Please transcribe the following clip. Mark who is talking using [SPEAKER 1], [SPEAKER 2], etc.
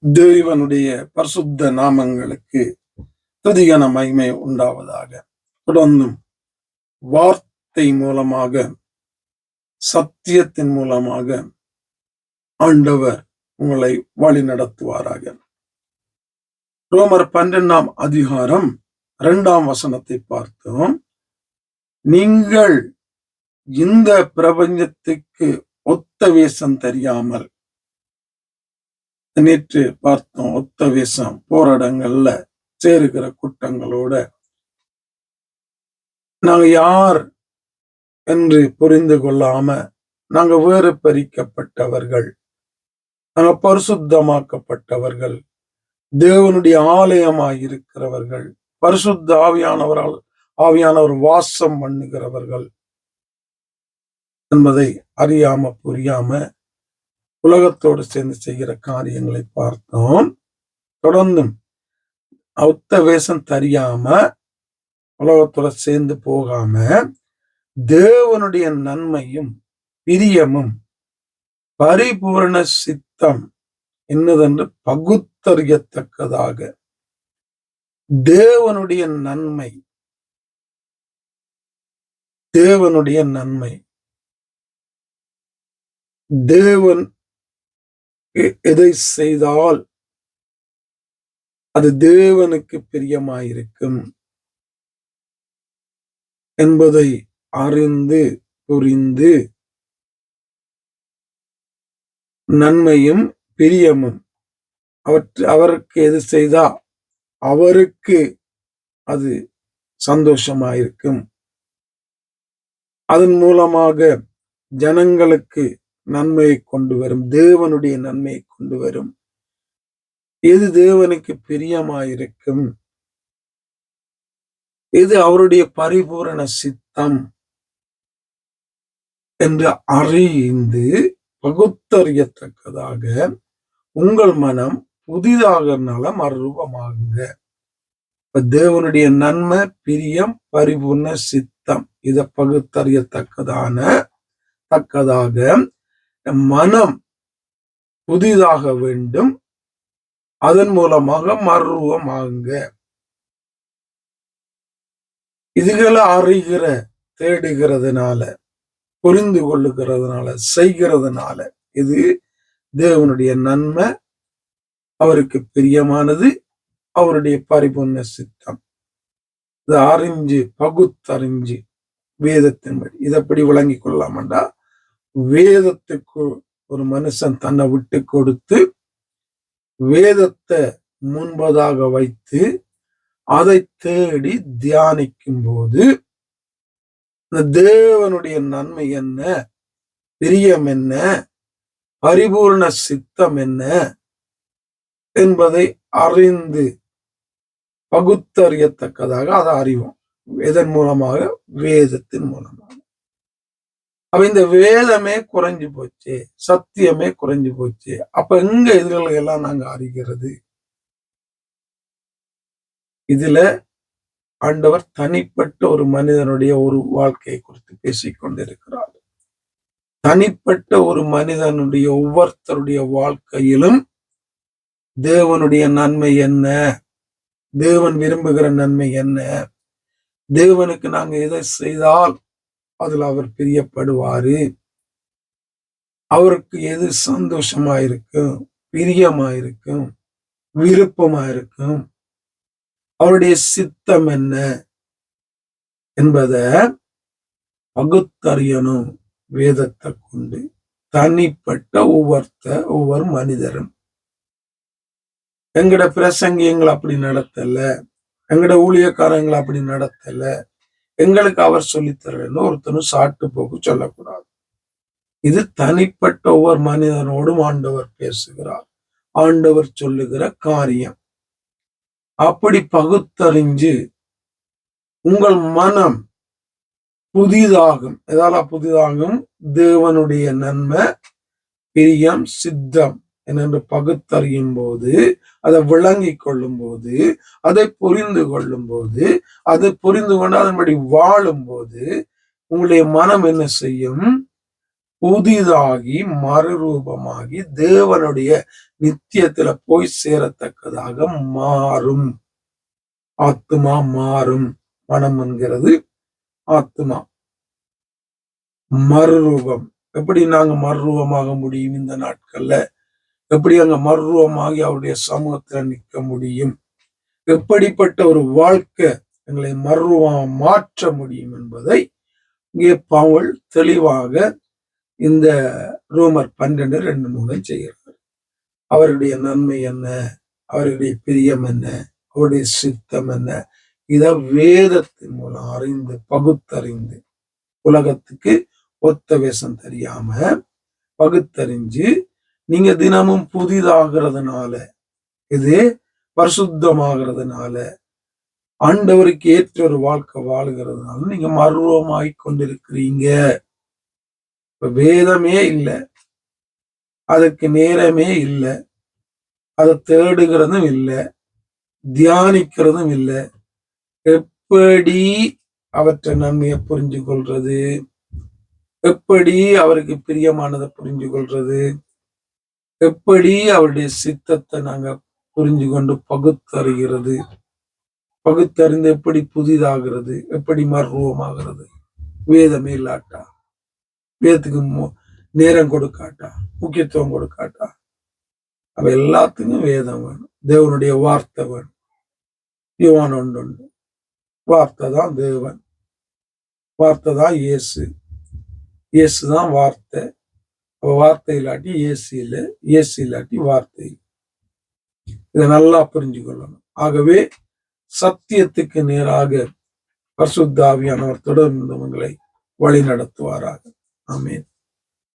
[SPEAKER 1] தேவனுடைய பரிசுத்த நாமங்களுக்கு துதியான மகிமை உண்டாவதாக. தொடர்ந்தும் வார்த்தை மூலமாக, சத்தியத்தின் மூலமாக ஆண்டவர் உங்களை வழி நடத்துவாராக. ரோமர் 12ஆம் அதிகாரம் 2ஆம் வசனத்தை பார்த்தோம். நீங்கள் இந்த பிரபஞ்சத்துக்கு ஒத்த வேஷம் தெரியாமல், நேற்று பார்த்தோம், ஒத்த வேஷம் போராட்டங்கள்ல சேருகிற கூட்டங்களோட நாங்க யார் என்று புரிந்து கொள்ளாம நாங்க வேறு பிரிக்கப்பட்டவர்கள், நாங்க பரிசுத்தமாக்கப்பட்டவர்கள், தேவனுடைய ஆலயமாய் இருக்கிறவர்கள், பரிசுத்த ஆவியானவர் வாசம் பண்ணுகிறவர்கள் என்பதை அறியாம புரியாம உலகத்தோடு சேர்ந்து செய்கிற காரியங்களை பார்த்தோம். தொடர்ந்தும் ஒத்த வேஷம் தெரியாம உலகத்தோட சேர்ந்து போகாம தேவனுடைய நன்மையும் பிரியமும் பரிபூரண சித்தம் என்னதென்று பகுத்தறியத்தக்கதாக தேவனுடைய நன்மை தேவன் எதை செய்தால் அது தேவனுக்கு பிரியமாயிருக்கும் என்பதை அறிந்து புரிந்து நன்மையும் பிரியமும் அவருக்கு எது செய்தா அவருக்கு அது சந்தோஷமாயிருக்கும், அதன் மூலமாக ஜனங்களுக்கு நன்மையை கொண்டு வரும், தேவனுடைய நன்மையை கொண்டு வரும், எது தேவனுக்கு பிரியமாயிருக்கும், இது அவருடைய பரிபூரண சித்தம் என்று அறிந்து பகுத்தறியத்தக்கதாக உங்கள் மனம் புதிதாக மறுரூபமாகுங்க. தேவனுடைய நன்மை, பிரியம், பரிபூர்ண சித்தம் இதை பகுத்தறியத்தக்கதாக மனம் புதிதாக வேண்டும், அதன் மூலமாக மறுரூபமாகுங்க. இதுகளை அறிகிற, தேடுகிறதுனால, புரிந்து கொள்ளுகிறதுனால, செய்கிறதுனால இது தேவனுடைய நன்மை, அவருக்கு பிரியமானது, அவருடைய பரிபூர்ண சித்தம். இதை அறிஞ்சு பகுத்தறிஞ்சு வேதத்தின்படி இதப்படி விளங்கி கொள்ளலாமண்டா, வேதத்துக்கு ஒரு மனுஷன் தன்னை விட்டு கொடுத்து வேதத்தை முன்பதாக வைத்து அதை தேடி தியானிக்கும் போது இந்த தேவனுடைய நன்மை என்ன, பிரியம் என்ன, பரிபூர்ண சித்தம் என்ன என்பதை அறிந்து பகுத்தறியத்தக்கதாக அதை அறிவோம். இதன் மூலமாக, வேதத்தின் மூலமாக. அப்ப இந்த வேதமே குறைஞ்சு போச்சு, சத்தியமே குறைஞ்சு போச்சு. அப்ப எங்க இதுகளை எல்லாம் நாங்க அறிகிறது? இதுல ஆண்டவர் தனிப்பட்ட ஒரு மனிதனுடைய ஒரு வாழ்க்கையை குறித்து பேசிக்கொண்டிருக்கிறார். தனிப்பட்ட ஒரு மனிதனுடைய ஒவ்வொருத்தருடைய வாழ்க்கையிலும் தேவனுடைய நன்மை என்ன, தேவன் விரும்புகிற நன்மை என்ன, தேவனுக்கு நாங்க எதை செய்தால் அதுல அவர் பிரியப்படுவாரு, அவருக்கு எது சந்தோஷமாயிருக்கும், பிரியமாயிருக்கும், விருப்பமாயிருக்கும், அவருடைய சித்தம் என்ன என்பதை பகுத்தறியணும். வேதத்தை கொண்டு தனிப்பட்ட ஒவ்வொரு மனிதரும். எங்கட பிரசங்கியங்களை அப்படி நடத்தல, எங்கட ஊழியக்காரங்களை அப்படி நடத்தல, எங்களுக்கு அவர் சொல்லித்தரன்னு ஒருத்தனும் சாட்டு போக்கு சொல்லக்கூடாது. இது தனிப்பட்ட ஒவ்வொரு மனிதனோடும் ஆண்டவர் பேசுகிறார், ஆண்டவர் சொல்லுகிற காரியம். அப்படி பகுத்தறிஞ்சு உங்கள் மனம் புதிதாகும். எதால புதிதாகும்? தேவனுடைய நன்மை, பிரியம், சித்தம் என்று பகுத்தறியும் போது, அதை விளங்கி கொள்ளும் போது, அதை புரிந்து கொள்ளும் போது, அதை புரிந்து கொண்டு அதன்படி வாழும் போது உங்களுடைய மனம் என்ன செய்யும்? புதிதாகி மறுரூபமாகி தேவனுடைய நித்தியத்துல போய் சேரத்தக்கதாக மாறும். ஆத்துமா மாறும். மனம் என்கிறது ஆத்துமா. மறுரூபம். எப்படி நாங்க மறுரூபமாக முடியும்? இந்த நாட்கள்ல எப்படி அங்க மறுரூபமாகி அவருடைய சமூகத்துல நிற்க முடியும்? எப்படிப்பட்ட ஒரு வாழ்க்கை எங்களை மறுரூபம் மாற்ற முடியும் என்பதை இங்கே பவுல் தெளிவாக இந்த ரோமர் 12:2-3 செய்கிறார். அவருடைய நன்மை என்ன, அவருடைய பிரியம் என்ன, அவருடைய சித்தம் என்ன, இத வேதத்தின் மூலம் அறிந்து பகுத்தறிந்து, உலகத்துக்கு ஒத்த வேஷம் தெரியாம பகுத்தறிஞ்சு நீங்க தினமும் புதிதாகிறதுனால, இது பரிசுத்தமாகிறதுனால, ஆண்டவருக்கு ஏற்ற ஒரு வாழ்க்கை வாழுகிறதுனால நீங்க மறுரூபமாய் கொண்டிருக்கிறீங்க. இப்ப வேதமே இல்லை, அதுக்கு நேரமே இல்லை, அதை தேடுகிறதும் இல்லை, தியானிக்கிறதும் இல்லை. எப்படி அவற்றை நன்மையை புரிஞ்சு கொள்றது? எப்படி அவருக்கு பிரியமானதை புரிஞ்சு கொள்றது? எப்படி அவருடைய சித்தத்தை நாங்க புரிஞ்சு கொண்டு பகுத்தறிகிறது? பகுத்தறிந்து எப்படி புதிதாகிறது? எப்படி மர்வமாகிறது? வேதமே இல்லாட்டா, வேதத்துக்கு நேரம் கொடுக்காட்டா, முக்கியத்துவம் கொடுக்காட்டா, அவ எல்லாத்துக்கும் வேதம் வேணும். தேவனுடைய வார்த்தை வேணும். யோவான் 1:1 வார்த்தை தான் தேவன், வார்த்தை தான் இயேசு, இயேசு தான் வார்த்தை. வார்த்தை இல்லாட்டி இயேசு இல்லை, இயேசு இல்லாட்டி வார்த்தை. இதை நல்லா புரிஞ்சு கொள்ளணும். ஆகவே சத்தியத்துக்கு நேராக பரிசுத்த ஆவியானவர் தொடர்ந்து உங்களை வழி நடத்துவாராக. ஆமென்.